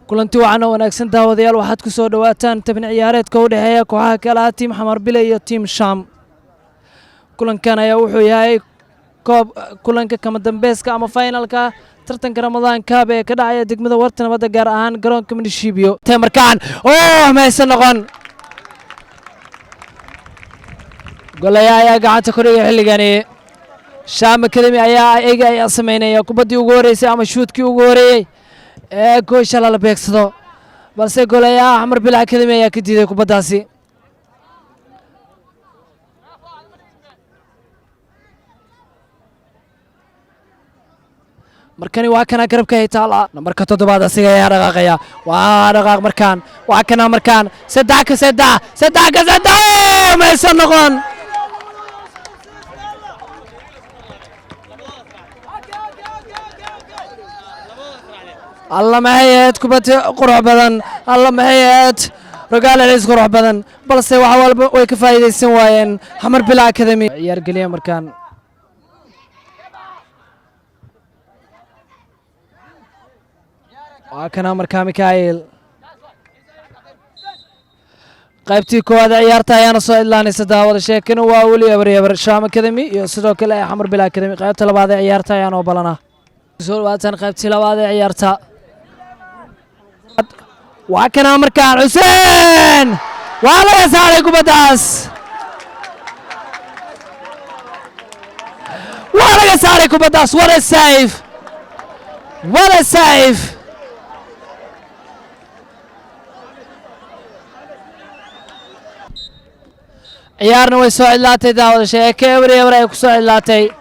kulanti wacan oo wanaagsan daawadayaal waxaad ku soo dhawaataan tabin ciyaareedka u dhaxeeya kooxaha kala ah Team Xamar Bile iyo Team Sham. kulankan ayaa wuxuu yahay kulanka kama dambayska ama finalka tartanka Ramadan Cup ee ka dhacaya degmada Warta Nabadda gaar ahaan garoonka Minishibiyo. Markaan meesha noqon golaya ayaa gacanta ku dhigay xilligani. Sham Academy ayaa sameynaya kubaddii ugu horeysay ama shoot-kii ugu horeeyay ee goosha la beegsado, balse golaya Xamar Bile Academy ayaa ka diiday kubaddaasi. markani waa kana garabka haytaala nambarka 7 asiga ayaa dhaqaaqaya. waa dhaqaaq markaan waa kana markaan saddex meesha noqon الله محيط كبت قرع بدن الله محيط رجال ليس قرع بدن بلس وحوال ويكفايد السواين حمر بلا أكاديمي يرجلي مركان وكنا مركان ميكائيل قيبتي كواد عيارتا يانا سو إلا نسدا ولا شيء كانوا واولي أبري شام أكاديمي يسدو كلا حمر بلا أكاديمي قيبت لبعض عيارتا يانا وبلنا سول واتن قيبتي لبعض عيارتا وكنا مركان حسين ولا يسار كوبداس ولا يسار كوبداس ولا السيف عيارنا ويسوع اللاتي داود شيء كبري كسوع اللاتي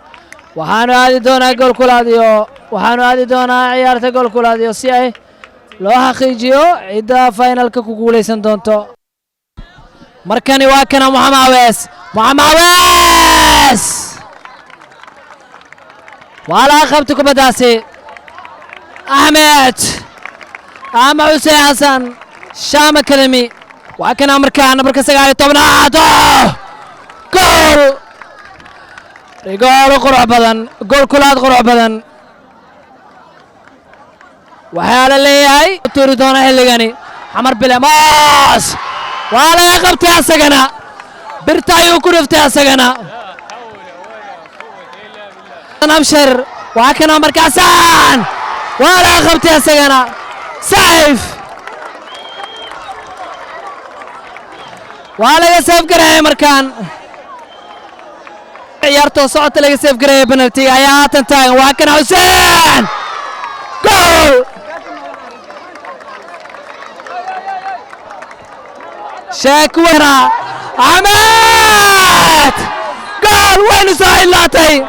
وحانو هذه دونا جول كولاديو عيارته جول كولاديو سي لو حقيجيو عدا فاينل ka ku guuleysan doonto. markani waa kana Maxamed Awees wala qabto kubadaasi Ahmed Hussein Hassan Sham Academy waa kana markaan nambarka 19aad gool qurux badan gool kulaad qurux badan وحال اللي تريدون هلغاني حمر بلا ماس ولا قبتها سجنا برتايو كرفتها سجنا نمشر وكنا مركزان ولا قبتها سجنا سيف ولا يسيف قريه مركان عيارته صوت اللي يسيف قريه بنالتي عيات انتهى وكنا حسين جول شاكورا عماد جول وين سايلاتي